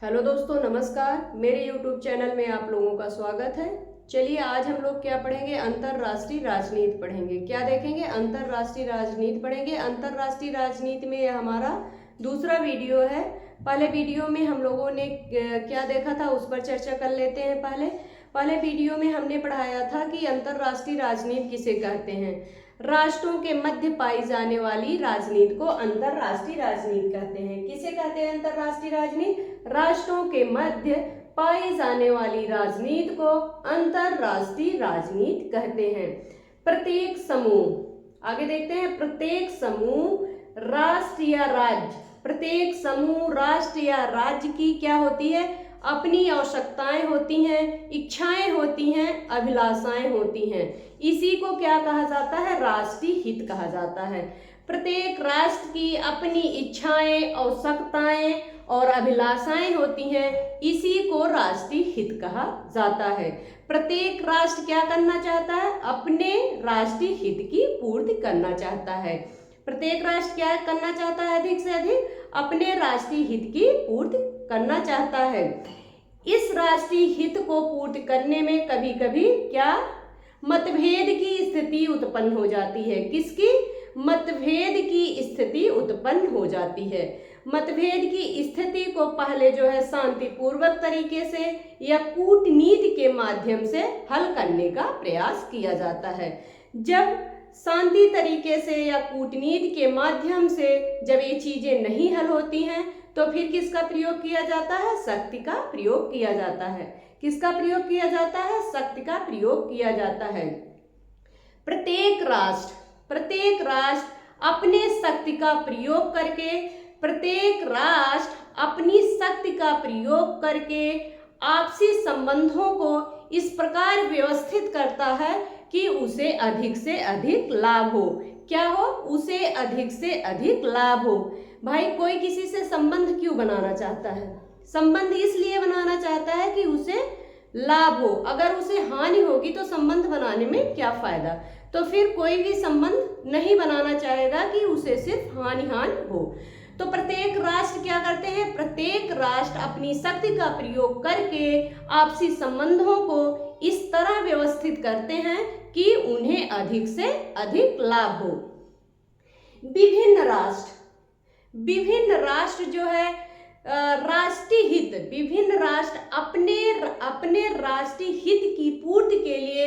Hello दोस्तों, नमस्कार। मेरे YouTube चैनल में आप लोगों का स्वागत है। चलिए आज हम लोग क्या पढ़ेंगे, अंतर्राष्ट्रीय राजनीति पढ़ेंगे। क्या देखेंगे, अंतर्राष्ट्रीय राजनीति पढ़ेंगे। अंतर्राष्ट्रीय राजनीति में यह हमारा दूसरा वीडियो है। पहले वीडियो में हम लोगों ने क्या देखा था उस पर चर्चा कर लेते हैं। पहले वीडियो में हमने पढ़ाया था कि अंतर्राष्ट्रीय राजनीति किसे कहते हैं। राष्ट्रों के मध्य पाई जाने वाली राजनीति को अंतर्राष्ट्रीय राजनीति कहते हैं। किसे कहते हैं अंतर्राष्ट्रीय राजनीति? राष्ट्रों के मध्य पाई जाने वाली राजनीति को अंतर्राष्ट्रीय राजनीति कहते हैं। प्रत्येक समूह, आगे देखते हैं, प्रत्येक समूह राष्ट्र या राज्य, प्रत्येक समूह राष्ट्र या राज्य की क्या होती है, अपनी आवश्यकताएं होती हैं, इच्छाएं होती हैं, अभिलाषाएं होती हैं। इसी को क्या कहा जाता है, राष्ट्रीय हित कहा जाता है। प्रत्येक राष्ट्र की अपनी इच्छाएं, आवश्यकताएं और अभिलाषाएं होती हैं, इसी को राष्ट्रीय हित कहा जाता है। प्रत्येक राष्ट्र क्या करना चाहता है, अपने राष्ट्रीय हित की पूर्ति करना चाहता है। प्रत्येक राष्ट्र क्या करना चाहता है, अधिक से अधिक अपने राष्ट्रीय हित की पूर्ति करना चाहता है। इस राष्ट्रीय हित को पूर्ति करने में कभी कभी क्या, मतभेद की स्थिति उत्पन्न हो जाती है। किसकी? मतभेद की स्थिति उत्पन्न हो जाती है। मतभेद की स्थिति को पहले जो है शांतिपूर्वक तरीके से या कूटनीति के माध्यम से हल करने का प्रयास किया जाता है। जब शांति तरीके से या कूटनीति के माध्यम से जब ये चीजें नहीं हल होती हैं तो फिर किसका प्रयोग किया जाता है, शक्ति का प्रयोग किया जाता है। किसका प्रयोग किया जाता है, शक्ति का प्रयोग किया जाता है। प्रत्येक राष्ट्र अपने शक्ति का प्रयोग करके, प्रत्येक राष्ट्र अपनी शक्ति का प्रयोग करके आपसी संबंधों को इस प्रकार व्यवस्थित करता है कि उसे अधिक से अधिक लाभ हो। क्या हो? उसे अधिक से अधिक लाभ हो। भाई कोई किसी से संबंध क्यों बनाना चाहता है? संबंध इसलिए बनाना चाहता है कि उसे लाभ हो। अगर उसे हानि होगी तो संबंध बनाने में क्या फायदा? तो फिर कोई भी संबंध नहीं बनाना चाहेगा कि उसे सिर्फ हानि हो। तो प्रत्येक राष्ट्र क्या करते हैं, प्रत्येक राष्ट्र अपनी शक्ति का प्रयोग करके आपसी संबंधों को इस तरह व्यवस्थित करते हैं कि उन्हें अधिक से अधिक लाभ हो। विभिन्न राष्ट्र जो है राष्ट्रीय हित, विभिन्न राष्ट्र अपने राष्ट्रीय हित की पूर्ति के लिए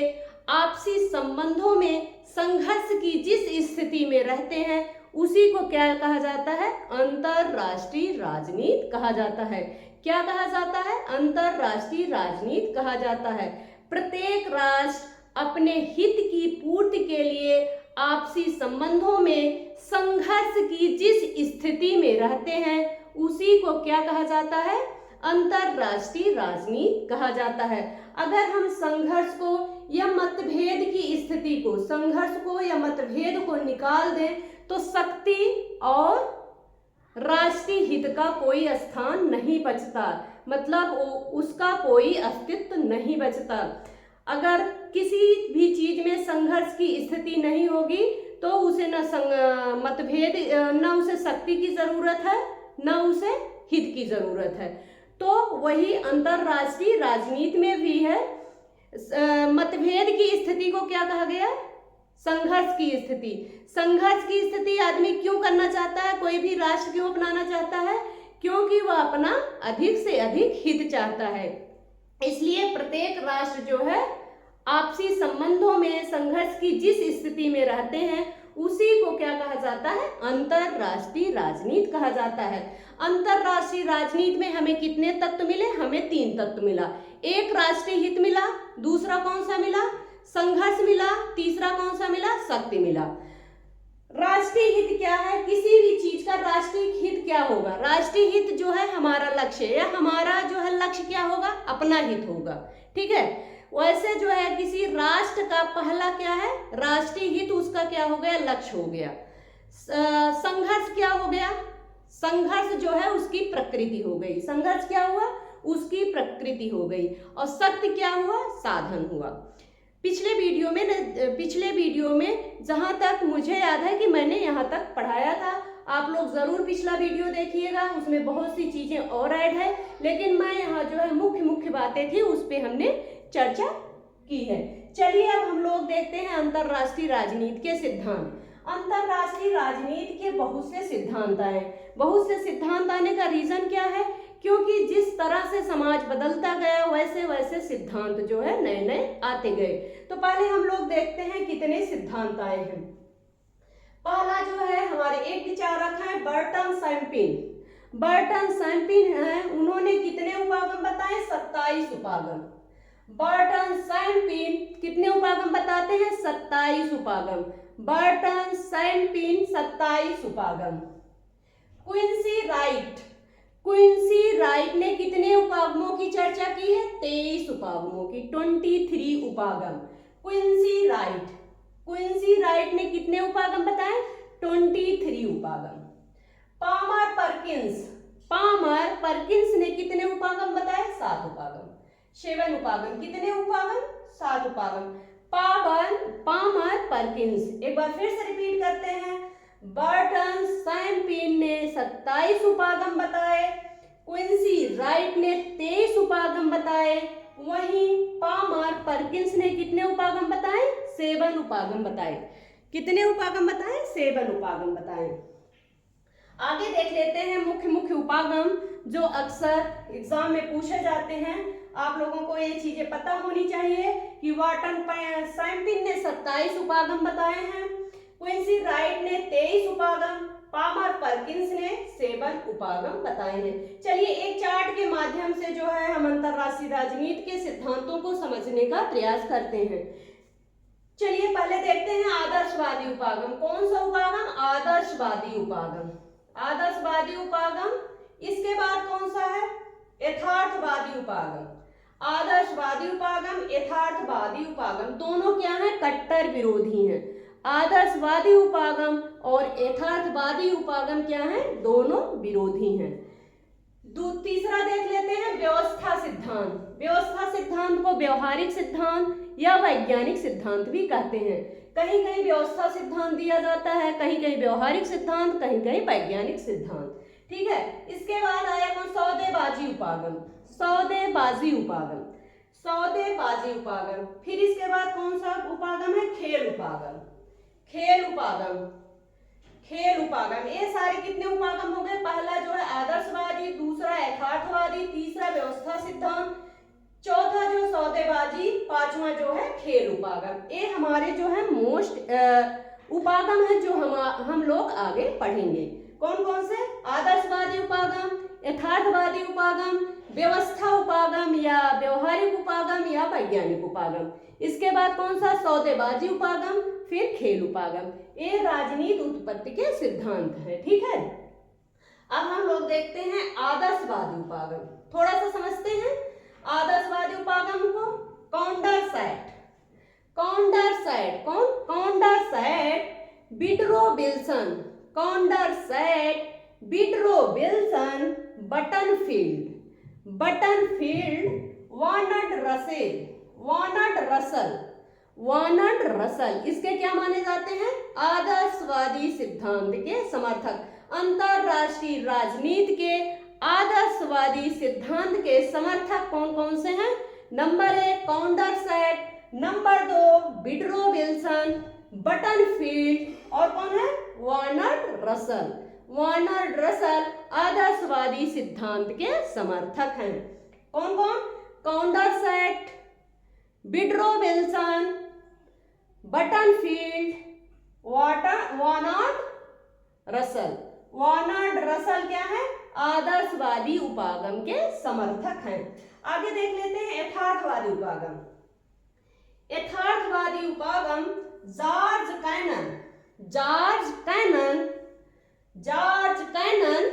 आपसी संबंधों में संघर्ष की जिस स्थिति में रहते हैं उसी को क्या कहा जाता है, अंतर्राष्ट्रीय राजनीति कहा जाता है। क्या कहा जाता है? अंतर्राष्ट्रीय राजनीति कहा जाता है। प्रत्येक राष्ट्र अपने हित की पूर्ति के लिए आपसी संबंधों में संघर्ष की जिस स्थिति में रहते हैं उसी को क्या कहा जाता है, अंतर्राष्ट्रीय राजनीति कहा जाता है। अगर हम संघर्ष को या मतभेद की स्थिति को, संघर्ष को या मतभेद को निकाल दें तो शक्ति और राष्ट्रीय हित का कोई स्थान नहीं बचता, मतलब उसका कोई अस्तित्व नहीं बचता। अगर किसी भी चीज में संघर्ष की स्थिति नहीं होगी तो उसे न मतभेद, न उसे शक्ति की जरूरत है, न उसे हित की जरूरत है। तो वही अंतर्राष्ट्रीय राजनीति में भी है। मतभेद की स्थिति को क्या कहा गया, संघर्ष की स्थिति। संघर्ष की स्थिति आदमी क्यों करना चाहता है, कोई भी राष्ट्र क्यों अपनाना चाहता है? क्योंकि वह अपना अधिक से अधिक हित चाहता है। इसलिए प्रत्येक राष्ट्र जो है आपसी संबंधों में संघर्ष की जिस स्थिति में रहते हैं उसी को क्या कहा जाता है, अंतर्राष्ट्रीय राजनीति कहा जाता है। अंतर्राष्ट्रीय राजनीति में हमें कितने तत्व मिले? हमें 3 तत्व मिला। एक राष्ट्रीय हित मिला, दूसरा कौन सा मिला, संघर्ष मिला, तीसरा कौन सा मिला, शक्ति मिला। राष्ट्रीय हित क्या है? किसी भी चीज का राष्ट्रीय हित क्या होगा? राष्ट्रीय हित जो है हमारा लक्ष्य, या हमारा जो है लक्ष्य क्या होगा, अपना हित होगा। ठीक है, वैसे जो है किसी राष्ट्र का पहला क्या है, राष्ट्रीय हित, उसका क्या हो गया, लक्ष्य हो गया। संघर्ष क्या हो गया? संघर्ष जो है उसकी प्रकृति हो गई। संघर्ष क्या हुआ? उसकी प्रकृति हो गई। और शक्ति क्या हुआ? साधन हुआ। पिछले वीडियो में जहां तक मुझे याद है कि मैंने यहाँ तक पढ़ाया था, आप लोग ज़रूर पिछला वीडियो देखिएगा, उसमें बहुत सी चीज़ें और ऐड है, लेकिन मैं यहाँ जो है मुख्य बातें थी उस पर हमने चर्चा की है। चलिए अब हम लोग देखते हैं अंतर्राष्ट्रीय राजनीति के सिद्धांत। अंतर्राष्ट्रीय राजनीति के बहुत से सिद्धांत आए। बहुत से सिद्धांत आने का रीजन क्या है? क्योंकि जिस तरह से समाज बदलता गया वैसे वैसे सिद्धांत जो है नए नए आते गए। तो पहले हम लोग देखते हैं कितने सिद्धांत आए हैं। पहला जो है हमारे एक विचारक हैं बर्टन सैम्पिन। बर्टन सैम्पिन है, उन्होंने कितने उपागम बताए? 27 उपागम। बर्टन सैम्पिन कितने उपागम बताते हैं? 27 उपागम। बर्टन सैम्पिन 27 उपागम। क्विंसी राइट, क्विंसी राइट ने कितने उपागमों की चर्चा की है? 23 उपागमों की, 23 उपागम। क्विंसी राइट, क्विंसी राइट ने कितने उपागम बताए? 23 उपागम। पामर पर्किंस, पामर पर्किंस ने कितने उपागम बताए? 7 उपागम। 7 उपागम। कितने उपागम? 7 उपागम। पामर पर्किंस, एक बार फिर से रिपीट करते हैं। बर्टन सैम्पिन ने 27 उपागम बताए, क्विंसी राइट ने 23 उपागम बताए, वहीं पामर पर्किंस ने कितने उपागम बताए? 7 उपागम बताए। कितने उपागम बताए? 7 उपागम बताए। आगे देख लेते हैं मुख्य उपागम जो अक्सर एग्जाम में पूछे जाते हैं। आप लोगों को ये चीजें पता होनी चाहिए कि बर्टन सैम्पिन ने 27 उपागम बताए हैं, क्विंसी राइट ने 23 उपागम, पामर पर्किंस ने 7 उपागम बताए हैं। चलिए एक चार्ट के माध्यम से जो है हम अंतर्राष्ट्रीय राजनीति के सिद्धांतों को समझने का प्रयास करते हैं। चलिए पहले देखते हैं आदर्शवादी उपागम। कौन सा उपागम? आदर्शवादी उपागम। आदर्शवादी उपागम। इसके बाद कौन सा है? यथार्थवादी उपागम। आदर्शवादी उपागम, यथार्थवादी उपागम दोनों क्या है? कट्टर विरोधी हैं। आदर्शवादी उपागम और यथार्थवादी उपागम क्या है? दोनों विरोधी हैं। तीसरा देख लेते हैं व्यवस्था सिद्धांत। व्यवस्था सिद्धांत को व्यवहारिक सिद्धांत या वैज्ञानिक सिद्धांत भी कहते हैं। कहीं कहीं व्यवस्था सिद्धांत दिया जाता है, कहीं कहीं व्यवहारिक सिद्धांत, कहीं कहीं वैज्ञानिक सिद्धांत। ठीक है। इसके बाद आया कौन? सौदेबाजी उपागम। सौदेबाजी उपागम, सौदेबाजी उपागम। फिर इसके बाद कौन सा उपागम है? खेल उपागम। खेल उपागम, खेल उपागम। ये सारे कितने उपागम हो गए? पहला जो है आदर्शवादी, दूसरा यथार्थवादी, तीसरा व्यवस्था सिद्धांत, चौथा जो सौदेबाजी, पांचवा जो है खेल उपागम। ये हमारे जो है मोस्ट उपागम है जो हम लोग आगे पढ़ेंगे। कौन कौन से? आदर्शवादी उपागम, यथार्थवादी उपागम, व्यवस्था उपागम या व्यवहारिक उपागम या वैज्ञानिक उपागम। इसके बाद कौन सा? सौदेबाजी उपागम, फिर खेल उपागम। ये राजनीति उत्पत्ति के सिद्धांत है। ठीक है। अब हम लोग देखते हैं आदर्शवादी उपागम। थोड़ा सा समझते हैं आदर्शवादी उपागम को। कॉन्डरसैट, कॉन्डरसैट कौन? Condorcet Woodrow Wilson, Condorcet Woodrow Wilson, Butterfield, Butterfield, Bertrand Russell, Bertrand Russell, Bertrand Russell इसके क्या माने जाते हैं? आदर्शवादी सिद्धांत के समर्थक। अंतरराष्ट्रीय राजनीति के आदर्शवादी सिद्धांत के समर्थक कौन कौन से हैं? नंबर 1 कॉन्डरसैट, नंबर 2 विड्रो विल्सन, बटनफील्ड और कौन है? वार्नट रसल। वार्नट रसल आदर्शवादी सिद्धांत के समर्थक हैं। कौन कौन? Condorcet, Woodrow Wilson, बटनफील्ड, वार्नट Russell. Bertrand Russell क्या है? आदर्शवादी उपागम के समर्थक हैं। आगे देख लेते हैं यथार्थवादी उपागम। यथार्थवादी उपागम George Kennan, George Kennan, George Kennan,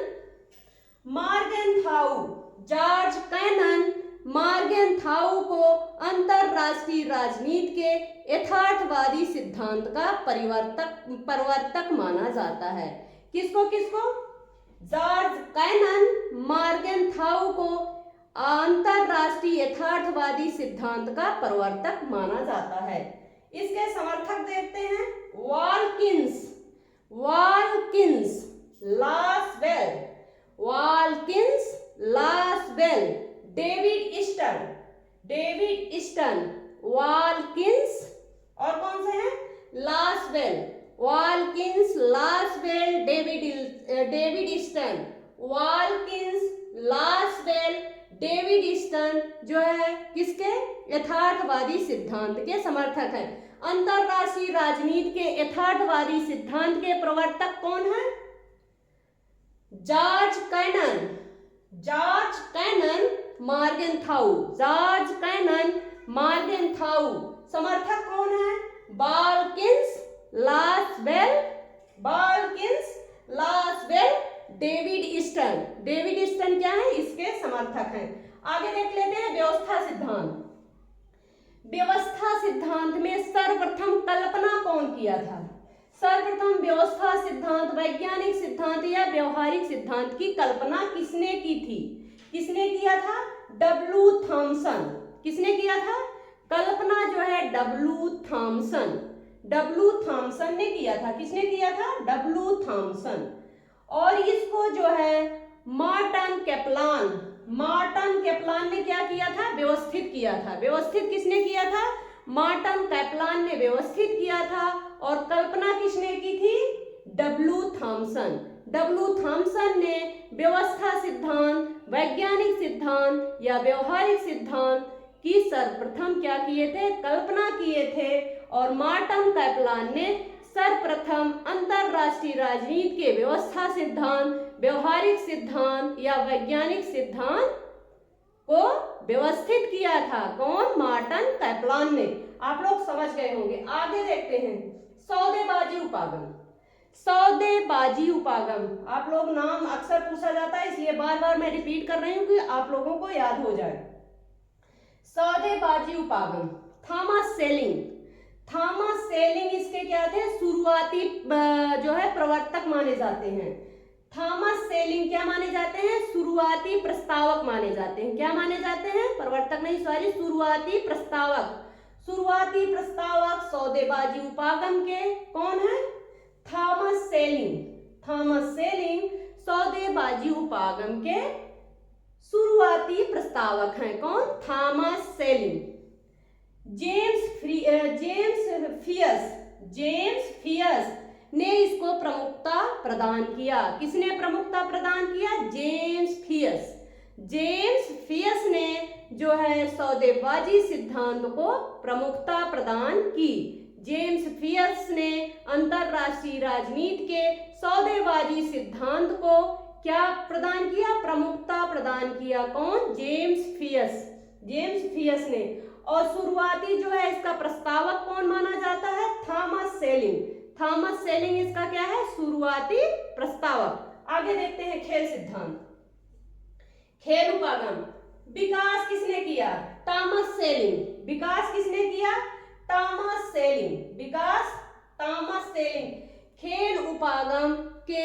Morgenthau, George Kennan, Morgenthau को अंतरराष्ट्रीय राजनीति के यथार्थवादी सिद्धांत का प्रवर्तक माना जाता है। किसको किसको? जॉर्ज कैनन, मार्गेनथाउ को अंतरराष्ट्रीय यथार्थवादी सिद्धांत का प्रवर्तक माना जाता है। इसके समर्थक देखते हैं Watkins, Watkins, Lasswell, Watkins, Lasswell, David Easton, Watkins, और कौन से हैं? Lasswell, Watkins, Lasswell, David Easton, Watkins, Lasswell, David Easton जो है किसके? यथार्थवादी सिद्धांत के समर्थक हैं। अंतरराष्ट्रीय राजनीति के यथार्थवादी सिद्धांत के प्रवर्तक कौन है? जॉर्ज कैनन मार्गेनथाउ, समर्थक कौन है? वाल्किंस, लासवेल, डेविड ईस्टन क्या है? इसके समर्थक हैं। आगे देख लेते हैं व्यवस्था सिद्धांत में सर्वप्रथम कल्पना कौन किया था? सर्वप्रथम व्यवस्था सिद्धांत, वैज्ञानिक सिद्धांत या व्यवहारिक सिद्धांत की कल्पना किसने की थी? किसने किया था? W Thomson. किसने किया था? कल्पना जो है डब्ल्यू थॉमसन ने किया था। किसने किया था? W Thomson. और इसको जो है मार्टन कैप्लान ने क्या किया था? व्यवस्थित किया था। व्यवस्थित किसने किया था? मार्टन कैप्लान ने व्यवस्थित किया था। और कल्पना किसने की थी? डब्ल्यू थॉमसन ने व्यवस्था सिद्धांत, वैज्ञानिक सिद्धांत या व्यवहारिक सिद्धांत की सर्वप्रथम क्या किए थे? कल्पना किए थे। और मार्टन कैप्लान ने सर्वप्रथम अंतरराष्ट्रीय राजनीति के व्यवस्था सिद्धांत, व्यवहारिक सिद्धांत या वैज्ञानिक सिद्धांत को व्यवस्थित किया था। कौन? मार्टन कैप्लान ने। आप लोग समझ गए होंगे। आगे देखते हैं सौदेबाजी उपागम। आप लोग नाम अक्सर पूछा जाता है, इसलिए बार बार मैं रिपीट कर रही हूँ कि आप लोगों को याद हो जाए। सौदेबाजी उपागम, थॉमस सेलिंग इसके क्या थे? शुरुआती जो है प्रवर्तक माने जाते हैं। थॉमस सेलिंग क्या माने जाते हैं? शुरुआती प्रस्तावक माने जाते हैं। क्या माने जाते हैं? प्रवर्तक नहीं, सॉरी, शुरुआती प्रस्तावक सौदेबाजी उपागम के कौन है? थॉमस सेलिंग सौदेबाजी उपागम के शुरुआती प्रस्तावक हैं। कौन? Thomas selling. जेम्स फियर्स ने इसको प्रमुखता प्रदान किया। किसने प्रमुखता प्रदान किया? जेम्स फियर्स ने जो है सौदेबाजी सिद्धांत को प्रमुखता प्रदान की। जेम्स फियर्स ने अंतरराष्ट्रीय राजनीति के सौदेबाजी सिद्धांत को क्या प्रदान किया? प्रमुखता प्रदान किया। कौन? जेम्स फियर्स ने। और शुरुआती जो है इसका प्रस्तावक कौन माना जाता है? थॉमस सेलिंग इसका क्या है? शुरुआती प्रस्तावक। आगे देखते हैं खेल सिद्धांत, खेल उपागम। विकास किसने किया? Thomas selling. विकास किसने किया? Thomas selling. खेल उपागम के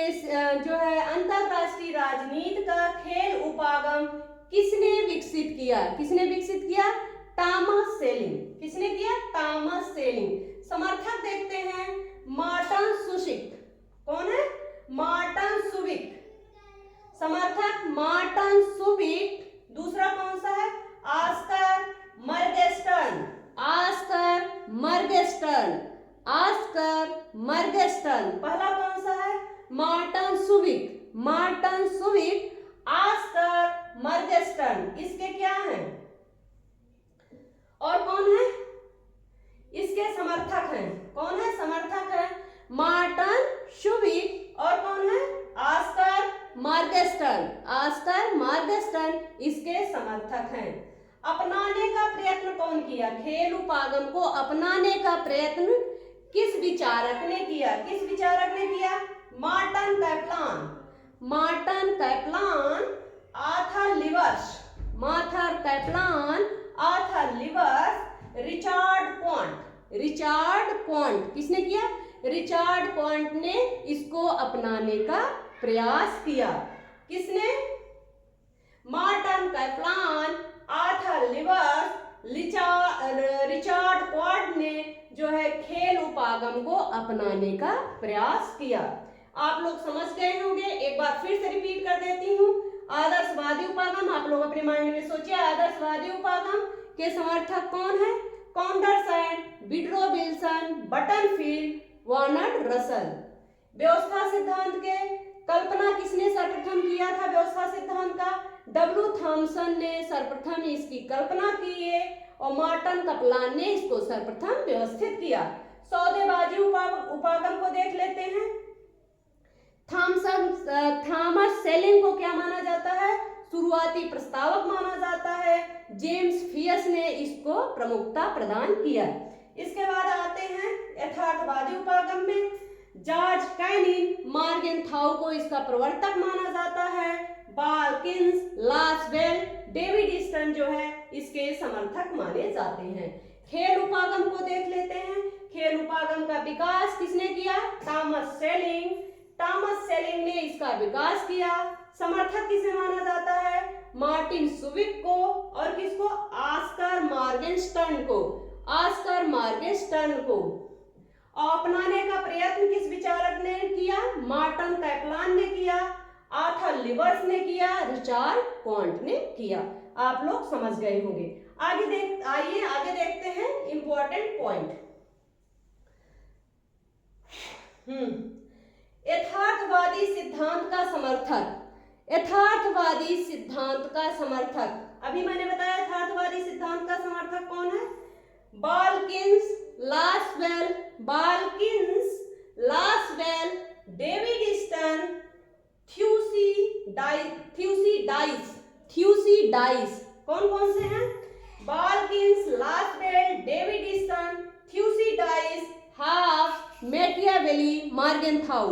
जो है अंतरराष्ट्रीय राजनीति का खेल उपागम किसने विकसित किया? Thomas Schelling. किसने किया? Thomas Schelling. समर्थक देखते हैं मार्टन सुशिक। कौन है? Martin Shubik. समर्थक मार्टन सुबिक। दूसरा कौन सा है? Oskar Morgenstern. पहला कौन सा है? Martin Shubik, Oskar Morgenstern. इसके क्या हैं? और कौन है इसके समर्थक हैं? कौन है समर्थक है? मार्टन सुबिक। और कौन है? ऑस्कर मर्गेस्टर्न इसके समर्थक हैं। अपनाने का प्रयत्न कौन किया? खेल उपागम को अपनाने का प्रयत्न किस विचारक ने किया? Marton Kaplan, Arthur levers, Richard quant. किसने किया? रिचार्ड क्वांट ने इसको अपनाने का प्रयास किया। किसने? Marton Kaplan, Arthur levers, Richard quant ने जो है खेल उपागम को अपनाने का प्रयास किया। आप लोग समझ गए होंगे। एक बार फिर से रिपीट कर देती हूँ। आदर्शवादी उपागम, आप लोग अपने माइंड में सोचिए, आदर्शवादी उपागम के समर्थक कौन है? कॉन्डरसैट, वुडरो विल्सन, बटनफील्ड, बर्नार्ड रसल। व्यवस्था सिद्धांत के कल्पना किसने सर्वप्रथम किया था? व्यवस्था सिद्धांत का डब्ल्यू थॉमसन ने सर्वप्रथम इसकी कल्पना की है और मार्टिन कपलान ने इसको सर्वप्रथम व्यवस्थित किया। सौदेबाजी उपागम को देख लेते हैं। थॉमस सेलिंग को क्या माना जाता है? शुरुआती प्रस्तावक माना जाता है। जेम्स फियस ने इसको प्रमुखता प्रदान किया। इसके बाद आते हैं यथार्थवादी उपागम में। जॉर्ज कैनिन मॉर्गेनथाउ को इसका प्रवर्तक माना जाता है। बाल्किंस, लासवेल, डेविड स्टर्न जो है इसके समर्थक माने जाते हैं। खेल उपागम को देख लेते हैं। खेल उपागम का विकास किसने किया? Thomas selling. थॉमस सेलिंग ने इसका विकास किया। समर्थक किसे माना जाता है? मार्टिन सुविक को और किसको? ऑस्कर मॉर्गेनस्टर्न को। ऑस्कर मॉर्गेनस्टर्न को अपनाने का प्रयत्न किस विचारक ने किया? मार्टिन कैपलान ने किया, आर्थर लिवर्स ने किया, रिचार्ड क्वांट ने किया। आप लोग समझ गए होंगे। आइए आगे देखते हैं इंपॉर्टेंट पॉइंट। यथार्थवादी सिद्धांत का समर्थक। यथार्थवादी सिद्धांत का समर्थक, अभी मैंने बताया यथार्थवादी सिद्धांत का समर्थक कौन है? Watkins, Lasswell, David Easton, Thucydides. कौन कौन से हैं? Watkins, Lasswell, David Easton, Thucydides, Hobbes, Machiavelli, Morgenthau.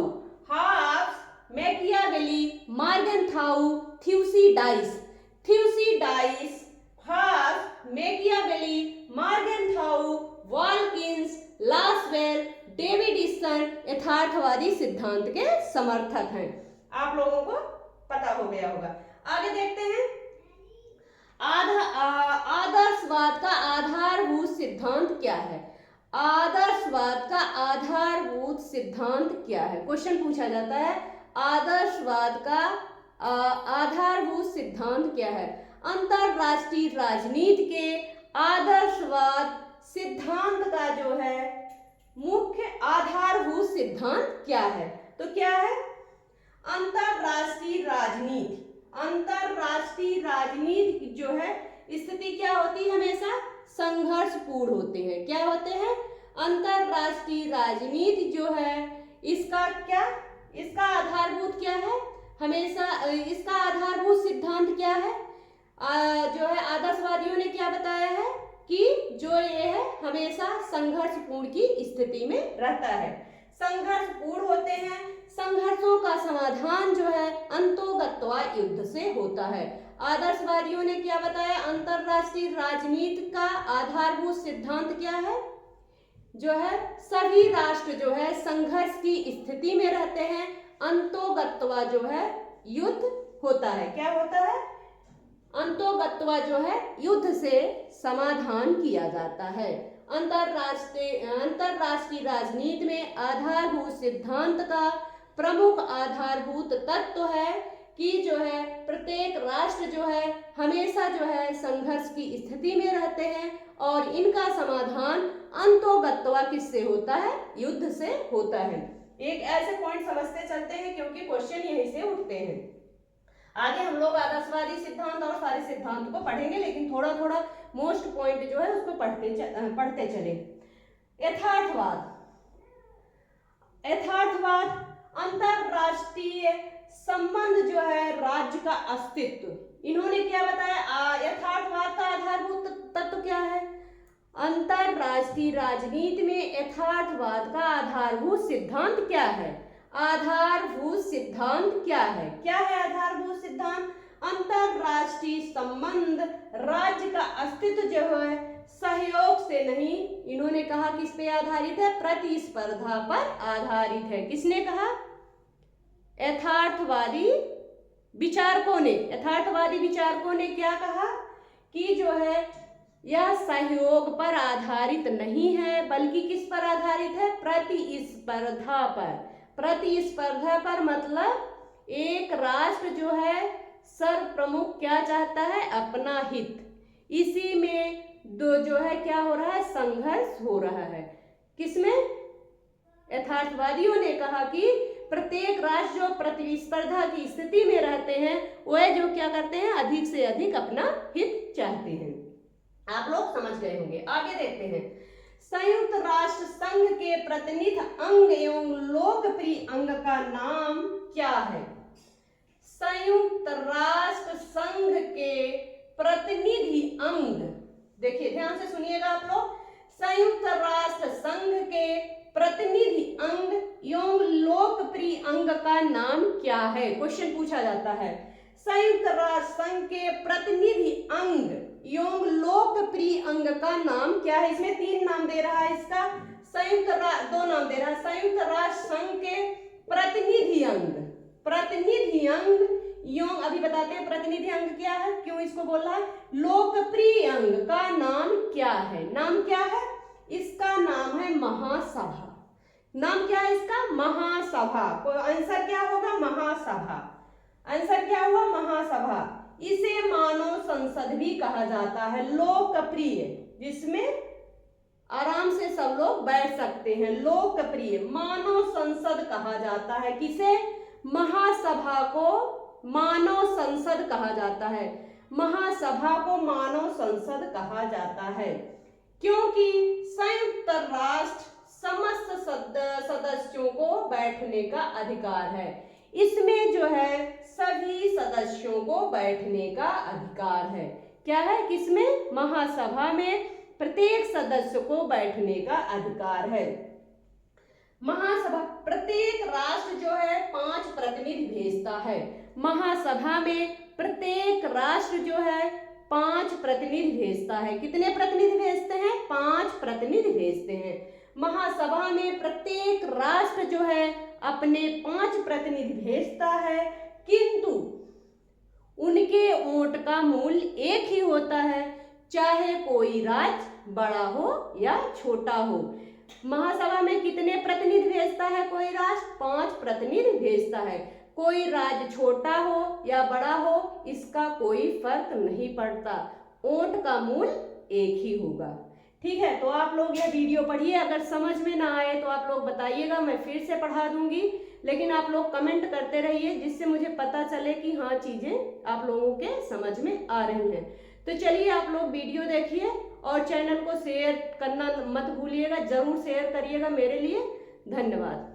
Hobbes, Machiavelli, Morgenthau, Thucydides, Hobbes, Machiavelli, Morgenthau, Watkins, Lasswell, David Easton यथार्थवादी सिद्धांत के समर्थक हैं। आप लोगों को पता हो गया होगा। आगे देखते हैं। आदर्शवाद का आधारभूत सिद्धांत क्या है? आदर्शवाद का आधारभूत सिद्धांत क्या है? क्वेश्चन पूछा जाता है, आदर्शवाद का आधारभूत सिद्धांत क्या है? अंतरराष्ट्रीय राजनीति के आदर्शवाद सिद्धांत का जो है मुख्य आधारभूत सिद्धांत क्या है? तो क्या है? अंतरराष्ट्रीय राजनीति। अंतरराष्ट्रीय राजनीति जो है स्थिति क्या होती है? हमेशा संघर्षपूर्ण होते हैं। क्या होते हैं? अंतरराष्ट्रीय राजनीति जो है इसका क्या, इसका आधारभूत क्या है? हमेशा इसका आधारभूत सिद्धांत क्या है? जो है आदर्शवादियों ने क्या बताया है कि जो ये है हमेशा संघर्षपूर्ण की स्थिति में रहता है, संघर्षपूर्ण होते हैं। संघर्षों का समाधान जो है अंतोगत्वा युद्ध से होता है। आदर्शवादियों ने क्या बताया? अंतरराष्ट्रीय राजनीति का आधारभूत सिद्धांत क्या है? जो है सभी राष्ट्र जो है संघर्ष की स्थिति में रहते हैं, अंतोगत्वा जो है युद्ध होता है। क्या होता है? अंतोगत्वा जो है युद्ध से समाधान किया जाता है। अंतरराष्ट्रीय राजनीति में आधारभूत सिद्धांत का प्रमुख आधारभूत तत्व है कि जो है प्रत्येक राष्ट्र जो है हमेशा जो है संघर्ष की स्थिति में रहते हैं और इनका समाधान अंतोगत्वा किससे होता है? युद्ध से होता है। एक ऐसे पॉइंट समझते चलते हैं क्योंकि क्वेश्चन यहीं से उठते हैं। आगे हम लोग आदर्शवादी सिद्धांत और सारे सिद्धांत को पढ़ेंगे, लेकिन थोड़ा थोड़ा मोस्ट पॉइंट जो है उसको पढ़ते चले। यथार्थवाद। यथार्थवाद अंतरराष्ट्रीय संबंध जो है राज्य का अस्तित्व। इन्होंने क्या बताया? यथार्थवाद का आधारभूत तत्व क्या है? अंतरराष्ट्रीय राजनीति में यथार्थवाद का आधारभूत सिद्धांत क्या है? आधारभूत सिद्धांत क्या है? क्या है आधारभूत सिद्धांत? अंतरराष्ट्रीय संबंध राज्य का अस्तित्व जो है सहयोग से नहीं, इन्होंने कहा किस पे आधारित है? प्रतिस्पर्धा पर आधारित है। किसने कहा? यथार्थवादी विचारकों ने। यथार्थवादी विचारकों ने क्या कहा कि जो है यह सहयोग पर आधारित नहीं है, बल्कि किस पर आधारित है? प्रतिस्पर्धा पर। प्रतिस्पर्धा पर मतलब एक राष्ट्र जो है सर्व प्रमुख क्या चाहता है, अपना हित। इसी में दो जो है क्या हो रहा है, संघर्ष हो रहा है। किसमें? यथार्थवादियों ने कहा कि प्रत्येक राष्ट्र जो प्रतिस्पर्धा की स्थिति में रहते हैं वह जो क्या करते हैं, अधिक से अधिक अपना हित चाहते हैं। आप लोग समझ गए होंगे। आगे देखते हैं, संयुक्त राष्ट्र संघ के प्रतिनिधि अंग एवं लोकप्रिय अंग का नाम क्या है? संयुक्त राष्ट्र संघ के प्रतिनिधि अंग, देखिए ध्यान से सुनिएगा आप लोग, संयुक्त राष्ट्र संघ के प्रतिनिधि अंग एवं लोकप्रिय अंग का नाम क्या है? क्वेश्चन पूछा जाता है। संयुक्त राष्ट्र संघ के प्रतिनिधि अंग एवं लोकप्रिय अंग का नाम क्या है? इसमें 3 नाम दे रहा है इसका, संयुक्त राष्ट्र 2 नाम दे रहा है। संयुक्त राष्ट्र संघ के प्रतिनिधि अंग, प्रतिनिधि अंग एवं, अभी बताते हैं प्रतिनिधि अंग क्या है, क्यों इसको बोल रहा है, लोकप्रिय अंग का नाम क्या है? नाम क्या है इसका? नाम है महासभा। नाम क्या है इसका? महासभा। कोई आंसर क्या होगा? महासभा। आंसर क्या हुआ? महासभा। इसे मानव संसद भी कहा जाता है, लोकप्रिय, जिसमें आराम से सब लोग बैठ सकते हैं, लोकप्रिय मानव संसद कहा जाता है। किसे? महासभा को मानव संसद कहा जाता है। महासभा को मानव संसद कहा जाता है क्योंकि संयुक्त राष्ट्र समस्त सदस्यों को बैठने का अधिकार है। इसमें जो है सभी सदस्यों को बैठने का अधिकार है। क्या है? किसमें? महासभा में प्रत्येक सदस्य को बैठने का अधिकार है। महासभा, प्रत्येक राष्ट्र जो है 5 प्रतिनिधि भेजता है। महासभा में प्रत्येक राष्ट्र जो है 5 प्रतिनिधि भेजता है। कितने प्रतिनिधि भेजते हैं? 5 प्रतिनिधि भेजते हैं। महासभा में प्रत्येक राष्ट्र जो है अपने 5 प्रतिनिधि भेजता है, किंतु उनके वोट का मूल्य एक ही होता है, चाहे कोई राज्य बड़ा हो या छोटा हो। महासभा में कितने प्रतिनिधि भेजता है कोई राष्ट्र? 5 प्रतिनिधि भेजता है। कोई राज्य छोटा हो या बड़ा हो इसका कोई फर्क नहीं पड़ता, वोट का मूल्य एक ही होगा। ठीक है, तो आप लोग यह वीडियो पढ़िए, अगर समझ में ना आए तो आप लोग बताइएगा, मैं फिर से पढ़ा दूंगी, लेकिन आप लोग कमेंट करते रहिए जिससे मुझे पता चले कि हाँ चीजें आप लोगों के समझ में आ रही हैं। तो चलिए आप लोग वीडियो देखिए और चैनल को शेयर करना मत भूलिएगा, जरूर शेयर करिएगा मेरे लिए। धन्यवाद।